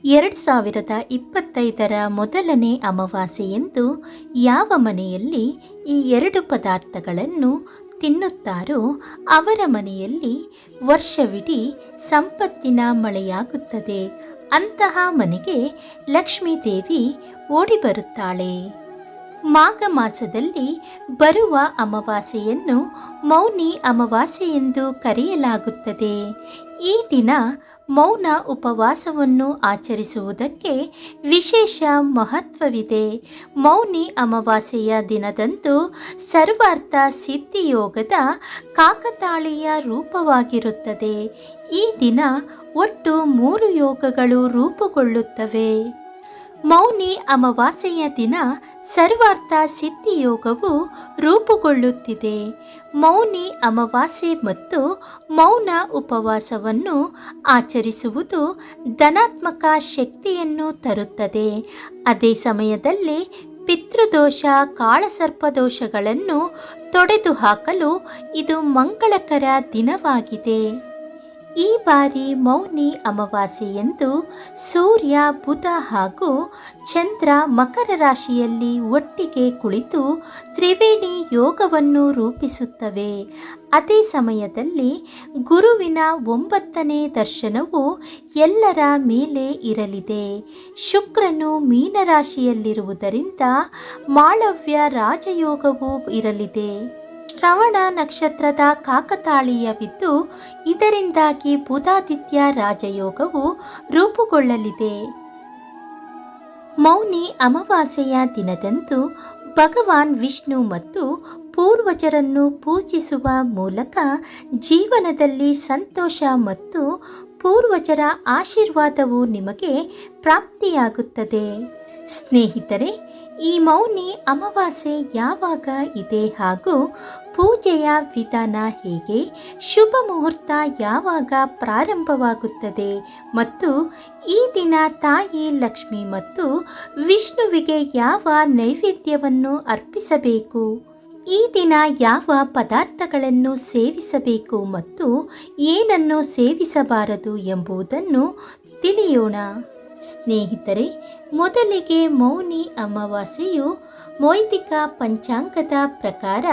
2025ರ ಮೊದಲನೇ ಅಮಾವಾಸ್ಯೆಯಂದು ಯಾವ ಮನೆಯಲ್ಲಿ ಈ ಎರಡು ಪದಾರ್ಥಗಳನ್ನು ತಿನ್ನುತ್ತಾರೋ ಅವರ ಮನೆಯಲ್ಲಿ ವರ್ಷವಿಡೀ ಸಂಪತ್ತಿನ ಮಳೆಯಾಗುತ್ತದೆ. ಅಂತಹ ಮನೆಗೆ ಲಕ್ಷ್ಮೀ ದೇವಿ ಓಡಿ ಬರುತ್ತಾಳೆ. ಮಾಘ ಮಾಸದಲ್ಲಿ ಬರುವ ಅಮಾವಾಸ್ಯೆಯನ್ನು ಮೌನಿ ಅಮಾವಾಸ್ಯೆ ಎಂದು ಕರೆಯಲಾಗುತ್ತದೆ. ಈ ದಿನ ಮೌನ ಉಪವಾಸವನ್ನು ಆಚರಿಸುವುದಕ್ಕೆ ವಿಶೇಷ ಮಹತ್ವವಿದೆ. ಮೌನಿ ಅಮಾವಾಸ್ಯೆಯ ದಿನದಂದು ಸರ್ವಾರ್ಥ ಸಿದ್ಧಿಯೋಗದ ಕಾಕತಾಳೀಯ ರೂಪವಾಗಿರುತ್ತದೆ. ಈ ದಿನ ಒಟ್ಟು 3 ಯೋಗಗಳು ರೂಪುಗೊಳ್ಳುತ್ತವೆ. ಮೌನಿ ಅಮಾವಾಸ್ಯೆಯ ದಿನ ಸರ್ವಾರ್ಥ ಸಿದ್ಧಿಯೋಗವು ರೂಪುಗೊಳ್ಳುತ್ತಿದೆ. ಮೌನಿ ಅಮಾವಾಸ್ಯೆ ಮತ್ತು ಮೌನ ಉಪವಾಸವನ್ನು ಆಚರಿಸುವುದು ಧನಾತ್ಮಕ ಶಕ್ತಿಯನ್ನು ತರುತ್ತದೆ. ಅದೇ ಸಮಯದಲ್ಲಿ ಪಿತೃದೋಷ, ಕಾಳಸರ್ಪದೋಷಗಳನ್ನು ತೊಡೆದುಹಾಕಲು ಇದು ಮಂಗಳಕರ ದಿನವಾಗಿದೆ. ಈ ಬಾರಿ ಮೌನಿ ಅಮಾವಾಸ್ಯೆಯಂದು ಸೂರ್ಯ, ಬುಧ ಹಾಗೂ ಚಂದ್ರ ಮಕರ ರಾಶಿಯಲ್ಲಿ ಒಟ್ಟಿಗೆ ಕುಳಿತು ತ್ರಿವೇಣಿ ಯೋಗವನ್ನು ರೂಪಿಸುತ್ತವೆ. ಅದೇ ಸಮಯದಲ್ಲಿ ಗುರುವಿನ 9ನೇ ದರ್ಶನವು ಎಲ್ಲರ ಮೇಲೆ ಇರಲಿದೆ. ಶುಕ್ರನು ಮೀನರಾಶಿಯಲ್ಲಿರುವುದರಿಂದ ಮಾಳವ್ಯ ರಾಜಯೋಗವೂ ಇರಲಿದೆ. ಶ್ರವಣ ನಕ್ಷತ್ರದ ಕಾಕತಾಳೀಯವಿದ್ದು ಇದರಿಂದಾಗಿ ಬುಧಾದಿತ್ಯ ರಾಜಯೋಗವು ರೂಪುಗೊಳ್ಳಲಿದೆ. ಮೌನಿ ಅಮಾವಾಸ್ಯೆಯ ದಿನದಂದು ಭಗವಾನ್ ವಿಷ್ಣು ಮತ್ತು ಪೂರ್ವಜರನ್ನು ಪೂಜಿಸುವ ಮೂಲಕ ಜೀವನದಲ್ಲಿ ಸಂತೋಷ ಮತ್ತು ಪೂರ್ವಜರ ಆಶೀರ್ವಾದವು ನಿಮಗೆ ಪ್ರಾಪ್ತಿಯಾಗುತ್ತದೆ. ಸ್ನೇಹಿತರೆ, ಈ ಮೌನಿ ಅಮಾವಾಸ್ಯೆ ಯಾವಾಗ ಇದೆ ಹಾಗೂ ಪೂಜೆಯ ವಿಧಾನ ಹೇಗೆ, ಶುಭ ಮುಹೂರ್ತ ಯಾವಾಗ ಪ್ರಾರಂಭವಾಗುತ್ತದೆ ಮತ್ತು ಈ ದಿನ ತಾಯಿ ಲಕ್ಷ್ಮಿ ಮತ್ತು ವಿಷ್ಣುವಿಗೆ ಯಾವ ನೈವೇದ್ಯವನ್ನು ಅರ್ಪಿಸಬೇಕು, ಈ ದಿನ ಯಾವ ಪದಾರ್ಥಗಳನ್ನು ಸೇವಿಸಬೇಕು ಮತ್ತು ಏನನ್ನು ಸೇವಿಸಬಾರದು ಎಂಬುದನ್ನು ತಿಳಿಯೋಣ. ಸ್ನೇಹಿತರೆ, ಮೊದಲಿಗೆ ಮೌನಿ ಅಮಾವಾಸ್ಯೆಯು ವೈದಿಕ ಪಂಚಾಂಗದ ಪ್ರಕಾರ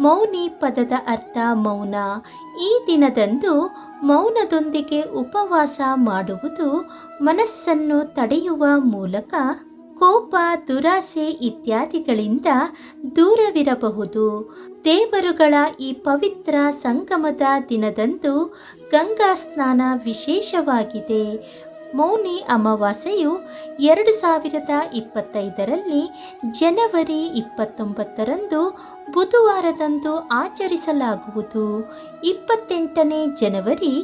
ಮೌನಿ ಪದದ ಅರ್ಥ ಮೌನ. ಈ ದಿನದಂದು ಮೌನದೊಂದಿಗೆ ಉಪವಾಸ ಮಾಡುವುದು ಮನಸ್ಸನ್ನು ತಡೆಯುವ ಮೂಲಕ ಕೋಪ, ದುರಾಸೆ ಇತ್ಯಾದಿಗಳಿಂದ ದೂರವಿರಬಹುದು. ದೇವರುಗಳ ಈ ಪವಿತ್ರ ಸಂಗಮದ ದಿನದಂದು ಗಂಗಾ ಸ್ನಾನ ವಿಶೇಷವಾಗಿದೆ. ಮೌನಿ ಅಮಾವಾಸ್ಯೆಯು 2025ರಲ್ಲಿ ಜನವರಿ 29ರಂದು ಬುಧವಾರದಂದು ಆಚರಿಸಲಾಗುವುದು. 28ನೇ ಜನವರಿ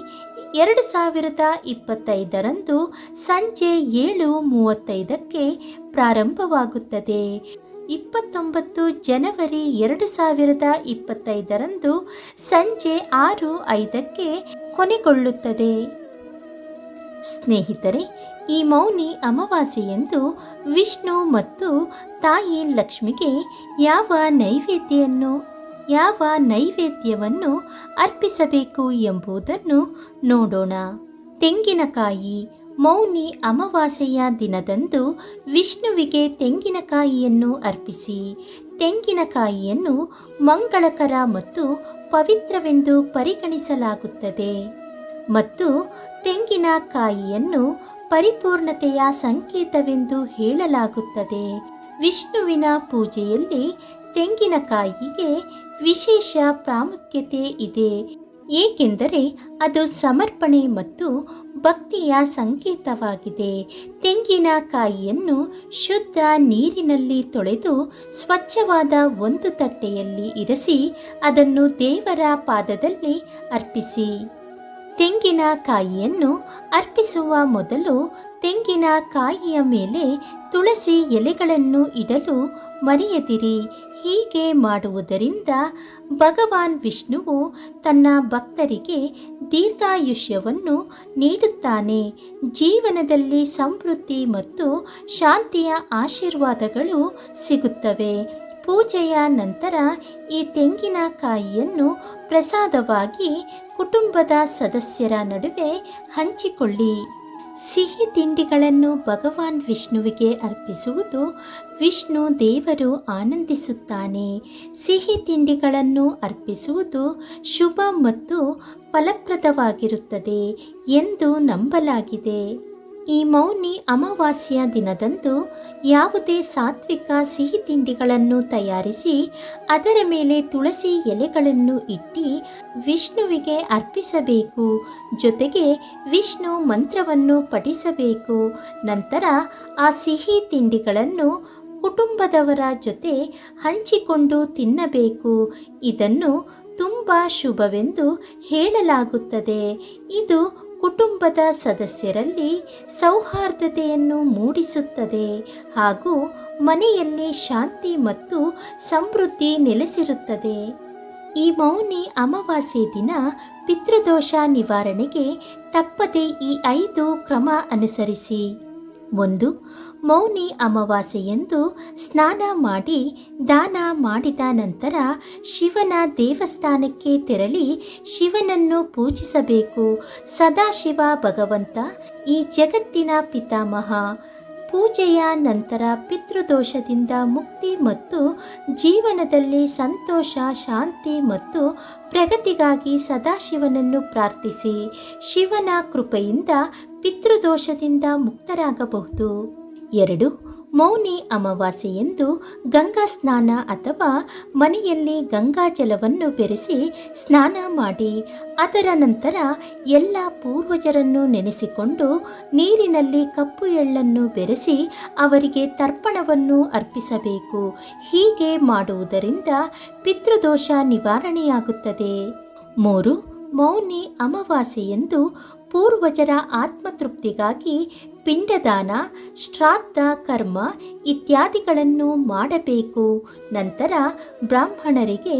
2025ರಂದು ಸಂಜೆ 7:35ಕ್ಕೆ ಪ್ರಾರಂಭವಾಗುತ್ತದೆ. 29 ಜನವರಿ 2025ರಂದು ಸಂಜೆ 6:05ಕ್ಕೆ ಕೊನೆಗೊಳ್ಳುತ್ತದೆ. ಸ್ನೇಹಿತರೆ, ಈ ಮೌನಿ ಅಮಾವಾಸ್ಯೆಯಂದು ವಿಷ್ಣು ಮತ್ತು ತಾಯಿ ಲಕ್ಷ್ಮಿಗೆ ಯಾವ ನೈವೇದ್ಯವನ್ನು ಅರ್ಪಿಸಬೇಕು ಎಂಬುದನ್ನು ನೋಡೋಣ. ತೆಂಗಿನಕಾಯಿ. ಮೌನಿ ಅಮಾವಾಸ್ಯೆಯ ದಿನದಂದು ವಿಷ್ಣುವಿಗೆ ತೆಂಗಿನಕಾಯಿಯನ್ನು ಅರ್ಪಿಸಿ. ತೆಂಗಿನಕಾಯಿಯನ್ನು ಮಂಗಳಕರ ಮತ್ತು ಪವಿತ್ರವೆಂದು ಪರಿಗಣಿಸಲಾಗುತ್ತದೆ ಮತ್ತು ತೆಂಗಿನಕಾಯಿಯನ್ನು ಪರಿಪೂರ್ಣತೆಯ ಸಂಕೇತವೆಂದು ಹೇಳಲಾಗುತ್ತದೆ. ವಿಷ್ಣುವಿನ ಪೂಜೆಯಲ್ಲಿ ತೆಂಗಿನಕಾಯಿಗೆ ವಿಶೇಷ ಪ್ರಾಮುಖ್ಯತೆ ಇದೆ, ಏಕೆಂದರೆ ಅದು ಸಮರ್ಪಣೆ ಮತ್ತು ಭಕ್ತಿಯ ಸಂಕೇತವಾಗಿದೆ. ತೆಂಗಿನಕಾಯಿಯನ್ನು ಶುದ್ಧ ನೀರಿನಲ್ಲಿ ತೊಳೆದು ಸ್ವಚ್ಛವಾದ ಒಂದು ತಟ್ಟೆಯಲ್ಲಿ ಇರಿಸಿ ಅದನ್ನು ದೇವರ ಪಾದದಲ್ಲಿ ಅರ್ಪಿಸಿ. ತೆಂಗಿನಕಾಯಿಯನ್ನು ಅರ್ಪಿಸುವ ಮೊದಲು ತೆಂಗಿನಕಾಯಿಯ ಮೇಲೆ ತುಳಸಿ ಎಲೆಗಳನ್ನು ಇಡಲು ಮರೆಯದಿರಿ. ಹೀಗೆ ಮಾಡುವುದರಿಂದ ಭಗವಾನ್ ವಿಷ್ಣುವು ತನ್ನ ಭಕ್ತರಿಗೆ ದೀರ್ಘಾಯುಷ್ಯವನ್ನು ನೀಡುತ್ತಾನೆ. ಜೀವನದಲ್ಲಿ ಸಮೃದ್ಧಿ ಮತ್ತು ಶಾಂತಿಯ ಆಶೀರ್ವಾದಗಳು ಸಿಗುತ್ತವೆ. ಪೂಜೆಯ ನಂತರ ಈ ತೆಂಗಿನಕಾಯಿಯನ್ನು ಪ್ರಸಾದವಾಗಿ ಕುಟುಂಬದ ಸದಸ್ಯರ ನಡುವೆ ಹಂಚಿಕೊಳ್ಳಿ. ಸಿಹಿ ತಿಂಡಿಗಳನ್ನು ಭಗವಾನ್ ವಿಷ್ಣುವಿಗೆ ಅರ್ಪಿಸುವುದು ವಿಷ್ಣು ದೇವರು ಆನಂದಿಸುತ್ತಾನೆ. ಸಿಹಿ ತಿಂಡಿಗಳನ್ನು ಅರ್ಪಿಸುವುದು ಶುಭ ಮತ್ತು ಫಲಪ್ರದವಾಗಿರುತ್ತದೆ ಎಂದು ನಂಬಲಾಗಿದೆ. ಈ ಮೌನಿ ಅಮಾವಾಸ್ಯೆಯ ದಿನದಂದು ಯಾವುದೇ ಸಾತ್ವಿಕ ಸಿಹಿ ತಿಂಡಿಗಳನ್ನು ತಯಾರಿಸಿ ಅದರ ಮೇಲೆ ತುಳಸಿ ಎಲೆಗಳನ್ನು ಇಟ್ಟು ವಿಷ್ಣುವಿಗೆ ಅರ್ಪಿಸಬೇಕು. ಜೊತೆಗೆ ವಿಷ್ಣು ಮಂತ್ರವನ್ನು ಪಠಿಸಬೇಕು. ನಂತರ ಆ ಸಿಹಿ ತಿಂಡಿಗಳನ್ನು ಕುಟುಂಬದವರ ಜೊತೆ ಹಂಚಿಕೊಂಡು ತಿನ್ನಬೇಕು. ಇದನ್ನು ತುಂಬ ಶುಭವೆಂದು ಹೇಳಲಾಗುತ್ತದೆ. ಇದು ಕುಟುಂಬದ ಸದಸ್ಯರಲ್ಲಿ ಸೌಹಾರ್ದತೆಯನ್ನು ಮೂಡಿಸುತ್ತದೆ ಹಾಗೂ ಮನೆಯಲ್ಲಿ ಶಾಂತಿ ಮತ್ತು ಸಮೃದ್ಧಿ ನೆಲೆಸಿರುತ್ತದೆ. ಈ ಮೌನಿ ಅಮಾವಾಸ್ಯೆ ದಿನ ಪಿತೃದೋಷ ನಿವಾರಣೆಗೆ ತಪ್ಪದೆ ಈ 5 ಕ್ರಮ ಅನುಸರಿಸಿ. 1. ಮೌನಿ ಅಮಾವಾಸ್ಯೆಯಂದು ಸ್ನಾನ ಮಾಡಿ ದಾನ ಮಾಡಿದ ನಂತರ ಶಿವನ ದೇವಸ್ಥಾನಕ್ಕೆ ತೆರಳಿ ಶಿವನನ್ನು ಪೂಜಿಸಬೇಕು. ಸದಾಶಿವ ಭಗವಂತ ಈ ಜಗತ್ತಿನ ಪಿತಾಮಹ. ಪೂಜೆಯ ನಂತರ ಪಿತೃದೋಷದಿಂದ ಮುಕ್ತಿ ಮತ್ತು ಜೀವನದಲ್ಲಿ ಸಂತೋಷ, ಶಾಂತಿ ಮತ್ತು ಪ್ರಗತಿಗಾಗಿ ಸದಾಶಿವನನ್ನು ಪ್ರಾರ್ಥಿಸಿ. ಶಿವನ ಕೃಪೆಯಿಂದ ಪಿತೃದೋಷದಿಂದ ಮುಕ್ತರಾಗಬಹುದು. 2. ಮೌನಿ ಅಮಾವಾಸ್ಯೆಯಂದು ಗಂಗಾ ಸ್ನಾನ ಅಥವಾ ಮನೆಯಲ್ಲಿ ಗಂಗಾ ಜಲವನ್ನು ಬೆರೆಸಿ ಸ್ನಾನ ಮಾಡಿ. ಅದರ ನಂತರ ಎಲ್ಲ ಪೂರ್ವಜರನ್ನು ನೆನೆಸಿಕೊಂಡು ನೀರಿನಲ್ಲಿ ಕಪ್ಪು ಎಳ್ಳನ್ನು ಬೆರೆಸಿ ಅವರಿಗೆ ತರ್ಪಣವನ್ನು ಅರ್ಪಿಸಬೇಕು. ಹೀಗೆ ಮಾಡುವುದರಿಂದ ಪಿತೃದೋಷ ನಿವಾರಣೆಯಾಗುತ್ತದೆ. 3. ಮೌನಿ ಅಮಾವಾಸ್ಯೆಯಂದು ಪೂರ್ವಜರ ಆತ್ಮತೃಪ್ತಿಗಾಗಿ ಪಿಂಡದಾನ, ಶ್ರಾದ್ದ ಕರ್ಮ ಇತ್ಯಾದಿಗಳನ್ನು ಮಾಡಬೇಕು. ನಂತರ ಬ್ರಾಹ್ಮಣರಿಗೆ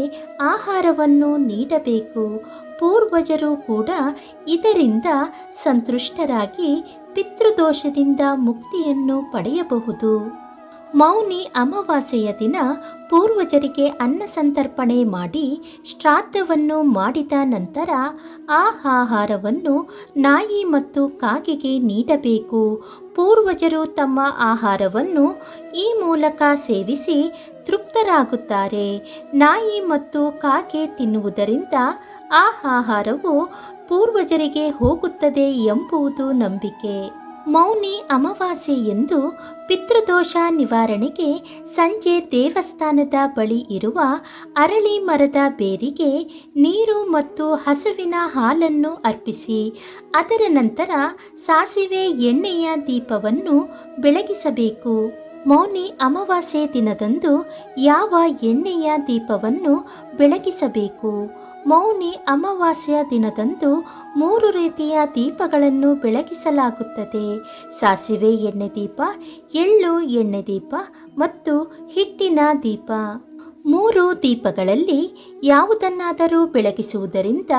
ಆಹಾರವನ್ನು ನೀಡಬೇಕು. ಪೂರ್ವಜರು ಕೂಡ ಇದರಿಂದ ಸಂತುಷ್ಟರಾಗಿ ಪಿತೃದೋಷದಿಂದ ಮುಕ್ತಿಯನ್ನು ಪಡೆಯಬಹುದು. ಮೌನಿ ಅಮಾವಾಸ್ಯೆಯ ದಿನ ಪೂರ್ವಜರಿಗೆ ಅನ್ನ ಸಂತರ್ಪಣೆ ಮಾಡಿ ಶ್ರಾದ್ದವನ್ನು ಮಾಡಿದ ನಂತರ ಆ ಆಹಾರವನ್ನು ನಾಯಿ ಮತ್ತು ಕಾಗೆಗೆ ನೀಡಬೇಕು. ಪೂರ್ವಜರು ತಮ್ಮ ಆಹಾರವನ್ನು ಈ ಮೂಲಕ ಸೇವಿಸಿ ತೃಪ್ತರಾಗುತ್ತಾರೆ. ನಾಯಿ ಮತ್ತು ಕಾಗೆ ತಿನ್ನುವುದರಿಂದ ಆ ಆಹಾರವು ಪೂರ್ವಜರಿಗೆ ಹೋಗುತ್ತದೆ ಎಂಬುದು ನಂಬಿಕೆ. ಮೌನಿ ಅಮಾವಾಸ್ಯೆಯಂದು ಪಿತೃದೋಷ ನಿವಾರಣೆಗೆ ಸಂಜೆ ದೇವಸ್ಥಾನದ ಬಳಿ ಇರುವ ಅರಳಿ ಮರದ ಬೇರಿಗೆ ನೀರು ಮತ್ತು ಹಸುವಿನ ಹಾಲನ್ನು ಅರ್ಪಿಸಿ. ಅದರ ನಂತರ ಸಾಸಿವೆ ಎಣ್ಣೆಯ ದೀಪವನ್ನು ಬೆಳಗಿಸಬೇಕು. ಮೌನಿ ಅಮಾವಾಸ್ಯೆ ದಿನದಂದು ಯಾವ ಎಣ್ಣೆಯ ದೀಪವನ್ನು ಬೆಳಗಿಸಬೇಕು? ಮೌನಿ ಅಮಾವಾಸ್ಯೆಯ ದಿನದಂದು 3 ರೀತಿಯ ದೀಪಗಳನ್ನು ಬೆಳಗಿಸಲಾಗುತ್ತದೆ. ಸಾಸಿವೆ ಎಣ್ಣೆ ದೀಪ, ಎಳ್ಳು ಎಣ್ಣೆ ದೀಪ ಮತ್ತು ಹಿಟ್ಟಿನ ದೀಪ. 3 ದೀಪಗಳಲ್ಲಿ ಯಾವುದನ್ನಾದರೂ ಬೆಳಗಿಸುವುದರಿಂದ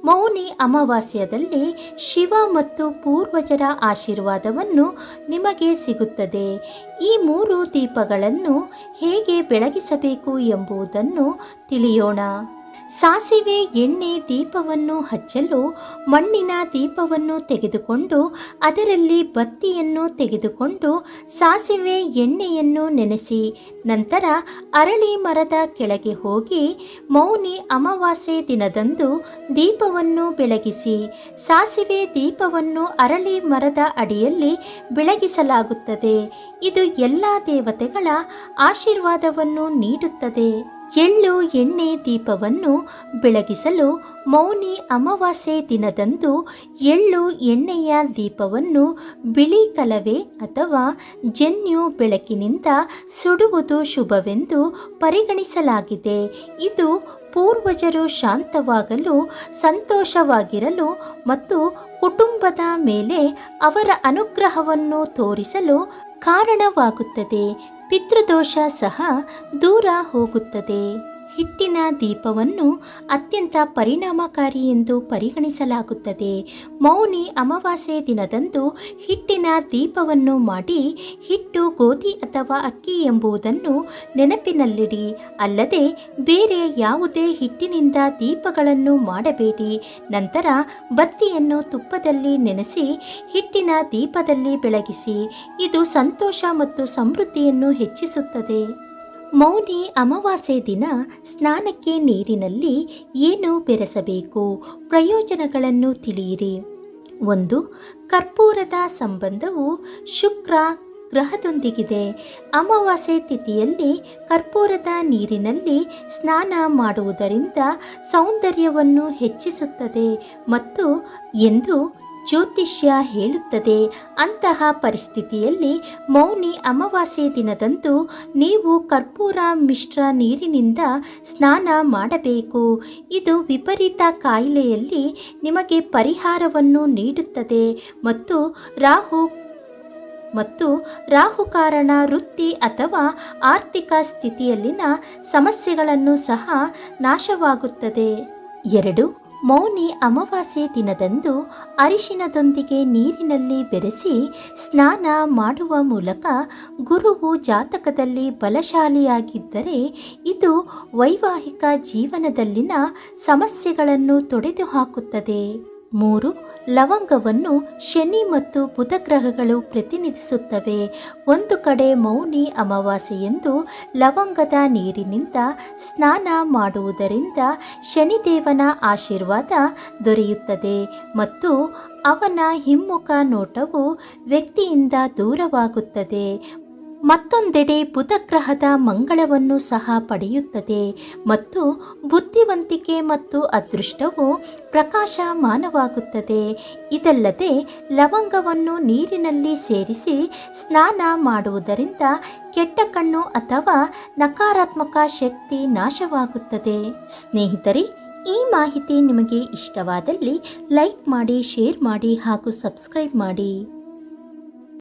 ಮೌನಿ ಅಮಾವಾಸ್ಯದಲ್ಲಿ ಶಿವ ಮತ್ತು ಪೂರ್ವಜರ ಆಶೀರ್ವಾದವನ್ನು ನಿಮಗೆ ಸಿಗುತ್ತದೆ. ಈ 3 ದೀಪಗಳನ್ನು ಹೇಗೆ ಬೆಳಗಿಸಬೇಕು ಎಂಬುದನ್ನು ತಿಳಿಯೋಣ. ಸಾಸಿವೆ ಎಣ್ಣೆ ದೀಪವನ್ನು ಹಚ್ಚಲು ಮಣ್ಣಿನ ದೀಪವನ್ನು ತೆಗೆದುಕೊಂಡು ಅದರಲ್ಲಿ ಬತ್ತಿಯನ್ನು ತೆಗೆದುಕೊಂಡು ಸಾಸಿವೆ ಎಣ್ಣೆಯನ್ನು ನೆನೆಸಿ ನಂತರ ಅರಳಿ ಮರದ ಕೆಳಗೆ ಹೋಗಿ ಮೌನಿ ಅಮಾವಾಸ್ಯೆ ದಿನದಂದು ದೀಪವನ್ನು ಬೆಳಗಿಸಿ. ಸಾಸಿವೆ ದೀಪವನ್ನು ಅರಳಿ ಮರದ ಅಡಿಯಲ್ಲಿ ಬೆಳಗಿಸಲಾಗುತ್ತದೆ. ಇದು ಎಲ್ಲ ದೇವತೆಗಳ ಆಶೀರ್ವಾದವನ್ನು ನೀಡುತ್ತದೆ. ಎಳ್ಳು ಎಣ್ಣೆ ದೀಪವನ್ನು ಬೆಳಗಿಸಲು ಮೌನಿ ಅಮಾವಾಸ್ಯೆ ದಿನದಂದು ಎಳ್ಳು ಎಣ್ಣೆಯ ದೀಪವನ್ನು ಬಿಳಿ ಕಲವೆ ಅಥವಾ ಜನ್ಯು ಬೆಳಕಿನಿಂದ ಸುಡುವುದು ಶುಭವೆಂದು ಪರಿಗಣಿಸಲಾಗಿದೆ. ಇದು ಪೂರ್ವಜರು ಶಾಂತವಾಗಲು, ಸಂತೋಷವಾಗಿರಲು ಮತ್ತು ಕುಟುಂಬದ ಮೇಲೆ ಅವರ ಅನುಗ್ರಹವನ್ನು ತೋರಿಸಲು ಕಾರಣವಾಗುತ್ತದೆ. ಪಿತೃದೋಷ ಸಹ ದೂರ ಹೋಗುತ್ತದೆ. ಹಿಟ್ಟಿನ ದೀಪವನ್ನು ಅತ್ಯಂತ ಪರಿಣಾಮಕಾರಿ ಎಂದು ಪರಿಗಣಿಸಲಾಗುತ್ತದೆ. ಮೌನಿ ಅಮಾವಾಸ್ಯೆ ದಿನದಂದು ಹಿಟ್ಟಿನ ದೀಪವನ್ನು ಮಾಡಿ ಹಿಟ್ಟು ಗೋಧಿ ಅಥವಾ ಅಕ್ಕಿ ಎಂಬುದನ್ನು ನೆನಪಿನಲ್ಲಿಡಿ. ಅಲ್ಲದೆ ಬೇರೆ ಯಾವುದೇ ಹಿಟ್ಟಿನಿಂದ ದೀಪಗಳನ್ನು ಮಾಡಬೇಡಿ. ನಂತರ ಬತ್ತಿಯನ್ನು ತುಪ್ಪದಲ್ಲಿ ನೆನೆಸಿ ಹಿಟ್ಟಿನ ದೀಪದಲ್ಲಿ ಬೆಳಗಿಸಿ. ಇದು ಸಂತೋಷ ಮತ್ತು ಸಮೃದ್ಧಿಯನ್ನು ಹೆಚ್ಚಿಸುತ್ತದೆ. ಮೌನಿ ಅಮಾವಾಸ್ಯೆ ದಿನ ಸ್ನಾನಕ್ಕೆ ನೀರಿನಲ್ಲಿ ಏನು ಬೆರೆಸಬೇಕು? ಪ್ರಯೋಜನಗಳನ್ನು ತಿಳಿಯಿರಿ. 1. ಕರ್ಪೂರದ ಸಂಬಂಧವು ಶುಕ್ರ ಗ್ರಹದೊಂದಿಗಿದೆ. ಅಮಾವಾಸ್ಯೆ ತಿಥಿಯಲ್ಲಿ ಕರ್ಪೂರದ ನೀರಿನಲ್ಲಿ ಸ್ನಾನ ಮಾಡುವುದರಿಂದ ಸೌಂದರ್ಯವನ್ನು ಹೆಚ್ಚಿಸುತ್ತದೆ ಮತ್ತು ಎಂದು ಜ್ಯೋತಿಷ್ಯ ಹೇಳುತ್ತದೆ. ಅಂತಹ ಪರಿಸ್ಥಿತಿಯಲ್ಲಿ ಮೌನಿ ಅಮಾವಾಸ್ಯೆ ದಿನದಂದು ನೀವು ಕರ್ಪೂರ ಮಿಶ್ರ ನೀರಿನಿಂದ ಸ್ನಾನ ಮಾಡಬೇಕು. ಇದು ವಿಪರೀತ ಕಾಯಿಲೆಯಲ್ಲಿ ನಿಮಗೆ ಪರಿಹಾರವನ್ನು ನೀಡುತ್ತದೆ ಮತ್ತು ರಾಹುಕಾರಣ ವೃತ್ತಿ ಅಥವಾ ಆರ್ಥಿಕ ಸ್ಥಿತಿಯಲ್ಲಿನ ಸಮಸ್ಯೆಗಳನ್ನು ಸಹ ನಾಶವಾಗುತ್ತದೆ. 2. ಮೌನಿ ಅಮಾವಾಸ್ಯೆ ದಿನದಂದು ಅರಿಶಿನದೊಂದಿಗೆ ನೀರಿನಲ್ಲಿ ಬೆರೆಸಿ ಸ್ನಾನ ಮಾಡುವ ಮೂಲಕ ಗುರುವು ಜಾತಕದಲ್ಲಿ ಬಲಶಾಲಿಯಾಗಿದ್ದರೆ ಇದು ವೈವಾಹಿಕ ಜೀವನದಲ್ಲಿನ ಸಮಸ್ಯೆಗಳನ್ನು ತೊಡೆದುಹಾಕುತ್ತದೆ. 3. ಲವಂಗವನ್ನು ಶನಿ ಮತ್ತು ಬುಧ ಗ್ರಹಗಳು ಪ್ರತಿನಿಧಿಸುತ್ತವೆ. ಒಂದು ಕಡೆ ಮೌನಿ ಅಮಾವಾಸ್ಯೆಯಂದು ಲವಂಗದ ನೀರಿನಿಂದ ಸ್ನಾನ ಮಾಡುವುದರಿಂದ ಶನಿದೇವನ ಆಶೀರ್ವಾದ ದೊರೆಯುತ್ತದೆ ಮತ್ತು ಅವನ ಹಿಮ್ಮುಖ ನೋಟವು ವ್ಯಕ್ತಿಯಿಂದ ದೂರವಾಗುತ್ತದೆ. ಮತ್ತೊಂದೆಡೆ ಬುಧ ಗ್ರಹದ ಮಂಗಳವನ್ನು ಸಹ ಪಡೆಯುತ್ತದೆ ಮತ್ತು ಬುದ್ಧಿವಂತಿಕೆ ಮತ್ತು ಅದೃಷ್ಟವು ಪ್ರಕಾಶಮಾನವಾಗುತ್ತದೆ. ಇದಲ್ಲದೆ ಲವಂಗವನ್ನು ನೀರಿನಲ್ಲಿ ಸೇರಿಸಿ ಸ್ನಾನ ಮಾಡುವುದರಿಂದ ಕೆಟ್ಟ ಕಣ್ಣು ಅಥವಾ ನಕಾರಾತ್ಮಕ ಶಕ್ತಿ ನಾಶವಾಗುತ್ತದೆ. ಸ್ನೇಹಿತರೆ, ಈ ಮಾಹಿತಿ ನಿಮಗೆ ಇಷ್ಟವಾದಲ್ಲಿ ಲೈಕ್ ಮಾಡಿ, ಶೇರ್ ಮಾಡಿ ಹಾಗೂ ಸಬ್ಸ್ಕ್ರೈಬ್ ಮಾಡಿ.